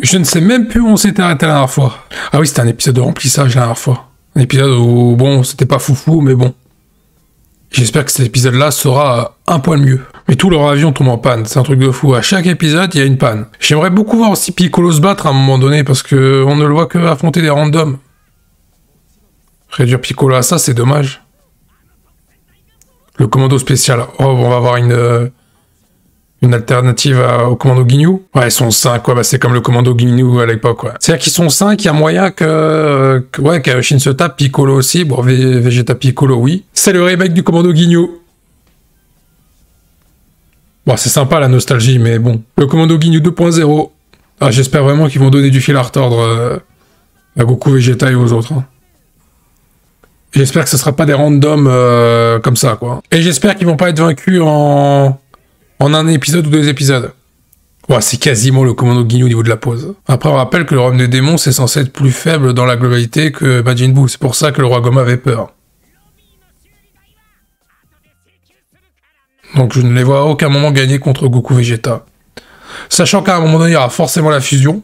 Je ne sais même plus où on s'était arrêté la dernière fois. Ah oui, c'était un épisode de remplissage la dernière fois. Un épisode où, bon, c'était pas foufou, mais bon. J'espère que cet épisode-là sera un poil mieux. Mais tout leur avion tombe en panne, c'est un truc de fou. À chaque épisode, il y a une panne. J'aimerais beaucoup voir aussi Piccolo se battre à un moment donné, parce que on ne le voit que affronter des randoms. Réduire Piccolo à ça, c'est dommage. Le commando spécial. Oh, on va avoir une alternative au commando Ginyu. Ouais, ils sont 5, quoi. Bah, c'est comme le commando Ginyu à l'époque, ouais. C'est-à-dire qu'ils sont 5, il y a moyen qu'Aoshin se tape, Piccolo aussi. Bon, Vegeta Piccolo, oui. C'est le remake du commando Ginyu. Bon, c'est sympa la nostalgie, mais bon. Le commando Ginyu 2.0. Ah, j'espère vraiment qu'ils vont donner du fil à retordre à Goku, Vegeta et aux autres. Hein. J'espère que ce sera pas des randoms comme ça, quoi. Et j'espère qu'ils vont pas être vaincus en un épisode ou 2 épisodes. Ouais, c'est quasiment le commando Ginyu au niveau de la pose. Après, on rappelle que le royaume des démons, c'est censé être plus faible dans la globalité que Majin Buu. C'est pour ça que le roi Goma avait peur. Donc je ne les vois à aucun moment gagner contre Goku Vegeta. Sachant qu'à un moment donné, il y aura forcément la fusion.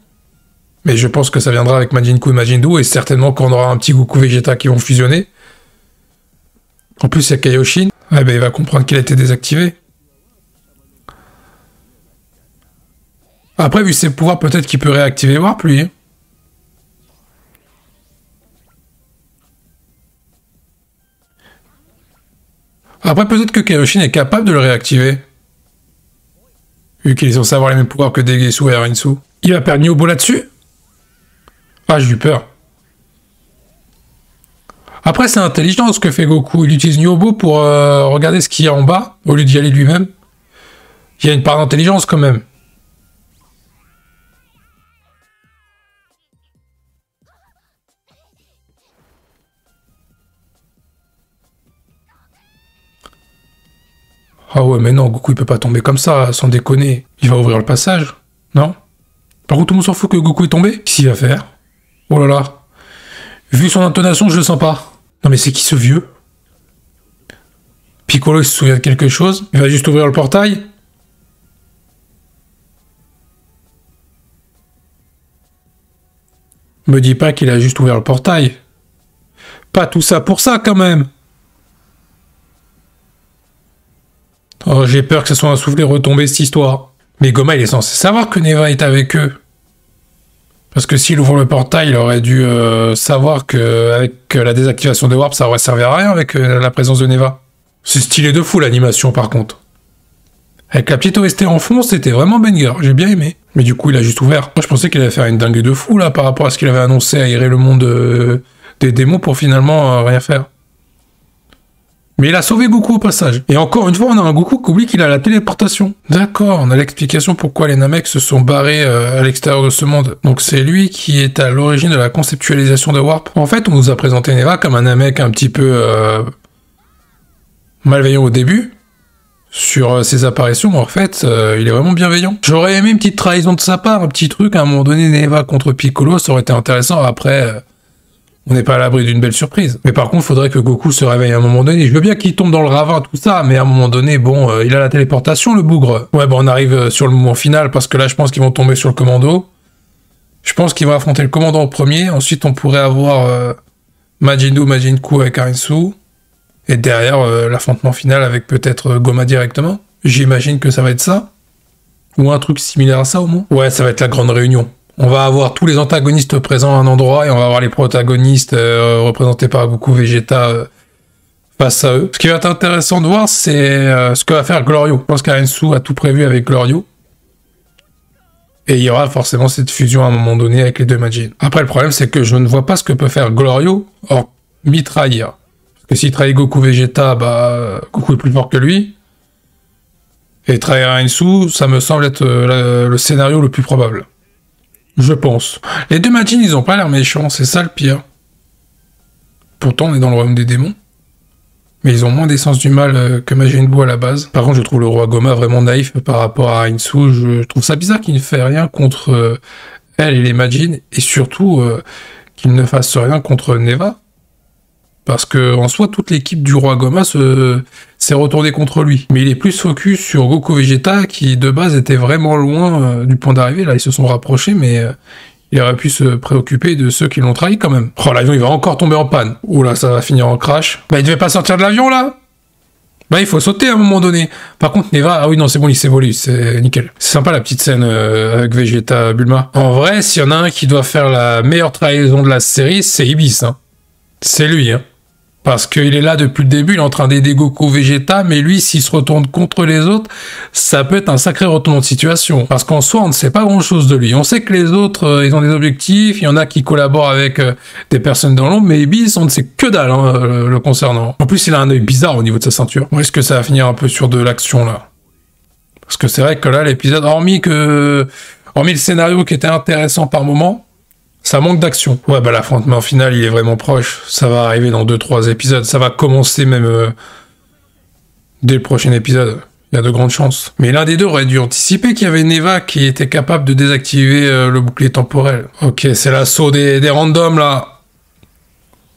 Mais je pense que ça viendra avec Majin Buu et Majin Buu, et certainement qu'on aura un petit Goku Vegeta qui vont fusionner. En plus, il y a Kaioshin. Eh ben, il va comprendre qu'il a été désactivé. Après, vu ses pouvoirs, peut-être qu'il peut réactiver Warp, lui. Hein. Après, peut-être que Kaioshin est capable de le réactiver. Vu qu'il est censé avoir les mêmes pouvoirs que Degesu et Arinsu. Il va perdre Niobo là-dessus? Ah, j'ai eu peur. Après, c'est intelligent ce que fait Goku. Il utilise Niobo pour regarder ce qu'il y a en bas, au lieu d'y aller lui-même. Il y a une part d'intelligence quand même. Ah ouais, mais non, Goku il peut pas tomber comme ça, sans déconner. Il va ouvrir le passage, non? Par contre, tout le monde s'en fout que Goku est tombé. Qu'est-ce qu'il va faire? Oh là là. Vu son intonation, je le sens pas. Non mais c'est qui ce vieux? Piccolo il se souvient de quelque chose? Il va juste ouvrir le portail? Me dis pas qu'il a juste ouvert le portail. Pas tout ça pour ça quand même. Oh, j'ai peur que ce soit un soufflet retombé cette histoire. Mais Goma il est censé savoir que Neva est avec eux. Parce que s'il ouvre le portail, il aurait dû savoir qu'avec la désactivation de Warp, ça aurait servi à rien avec la présence de Neva. C'est stylé de fou l'animation par contre. Avec la petite OST en fond, c'était vraiment banger, j'ai bien aimé. Mais du coup, il a juste ouvert. Moi, je pensais qu'il allait faire une dingue de fou là par rapport à ce qu'il avait annoncé, aérer le monde des démons pour finalement rien faire. Mais il a sauvé Goku au passage. Et encore une fois, on a un Goku qui oublie qu'il a la téléportation. D'accord, on a l'explication pourquoi les Namek se sont barrés à l'extérieur de ce monde. Donc c'est lui qui est à l'origine de la conceptualisation de Warp. En fait, on nous a présenté Neva comme un Namek un petit peu malveillant au début. Sur ses apparitions, mais en fait, il est vraiment bienveillant. J'aurais aimé une petite trahison de sa part, un petit truc, à un moment donné, Neva contre Piccolo, ça aurait été intéressant. Après... on n'est pas à l'abri d'une belle surprise. Mais par contre, il faudrait que Goku se réveille à un moment donné. Je veux bien qu'il tombe dans le ravin, tout ça, mais à un moment donné, bon, il a la téléportation, le bougre. Ouais, bon, on arrive sur le moment final, parce que là, je pense qu'ils vont tomber sur le commando. Je pense qu'ils vont affronter le commando en premier. Ensuite, on pourrait avoir Majin Buu, Majin Buu avec Arinsu. Et derrière, l'affrontement final avec peut-être Goma directement. J'imagine que ça va être ça. Ou un truc similaire à ça, au moins. Ouais, ça va être la grande réunion. On va avoir tous les antagonistes présents à un endroit et on va avoir les protagonistes représentés par Goku, Vegeta face à eux. Ce qui va être intéressant de voir, c'est ce que va faire Glorio. Je pense qu'Arinsu a tout prévu avec Glorio. Et il y aura forcément cette fusion à un moment donné avec les deux Majin. Après, le problème, c'est que je ne vois pas ce que peut faire Glorio hormis trahir. Parce que s'il trahit Goku, Vegeta, bah Goku est plus fort que lui. Et trahir Arinsu, ça me semble être le scénario le plus probable. Je pense. Les deux Majin, ils ont pas l'air méchants, c'est ça le pire. Pourtant, on est dans le royaume des démons. Mais ils ont moins d'essence du mal que Majin Buu à la base. Par contre, je trouve le roi Goma vraiment naïf par rapport à Arinsu. Je trouve ça bizarre qu'il ne fait rien contre elle et les Majin. Et surtout, qu'il ne fasse rien contre Neva. Parce que en soi, toute l'équipe du roi Goma s'est retournée contre lui. Mais il est plus focus sur Goku Vegeta, qui de base était vraiment loin du point d'arrivée. Là, ils se sont rapprochés, mais il aurait pu se préoccuper de ceux qui l'ont trahi quand même. Oh, l'avion, il va encore tomber en panne. Oula, ça va finir en crash. Bah, il devait pas sortir de l'avion, là. Bah, il faut sauter à un moment donné. Par contre, Neva, ah oui, non, c'est bon, il s'est volé, c'est nickel. C'est sympa la petite scène avec Vegeta, Bulma. En vrai, s'il y en a un qui doit faire la meilleure trahison de la série, c'est Ibis, hein. C'est lui, hein. Parce qu'il est là depuis le début, il est en train d'aider Goku Vegeta, mais lui, s'il se retourne contre les autres, ça peut être un sacré retournement de situation. Parce qu'en soi, on ne sait pas grand-chose de lui. On sait que les autres, ils ont des objectifs, il y en a qui collaborent avec des personnes dans l'ombre, mais Ibis, on ne sait que dalle hein, le concernant. En plus, il a un œil bizarre au niveau de sa ceinture. Est-ce que ça va finir un peu sur de l'action, là? Parce que c'est vrai que là, l'épisode, hormis le scénario qui était intéressant par moment, ça manque d'action. Ouais, bah l'affrontement final, il est vraiment proche. Ça va arriver dans 2-3 épisodes. Ça va commencer même dès le prochain épisode. Il y a de grandes chances. Mais l'un des deux aurait dû anticiper qu'il y avait Neva qui était capable de désactiver le bouclier temporel. Ok, c'est l'assaut des randoms, là.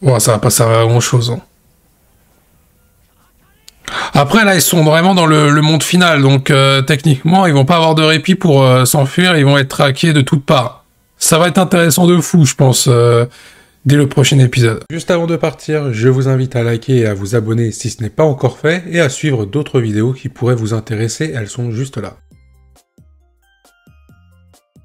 Ouais, ça va pas servir à grand-chose. Hein. Après, là, ils sont vraiment dans le monde final. Donc, techniquement, ils vont pas avoir de répit pour s'enfuir. Ils vont être traqués de toutes parts. Ça va être intéressant de fou, je pense, dès le prochain épisode. Juste avant de partir, je vous invite à liker et à vous abonner si ce n'est pas encore fait, et à suivre d'autres vidéos qui pourraient vous intéresser, elles sont juste là.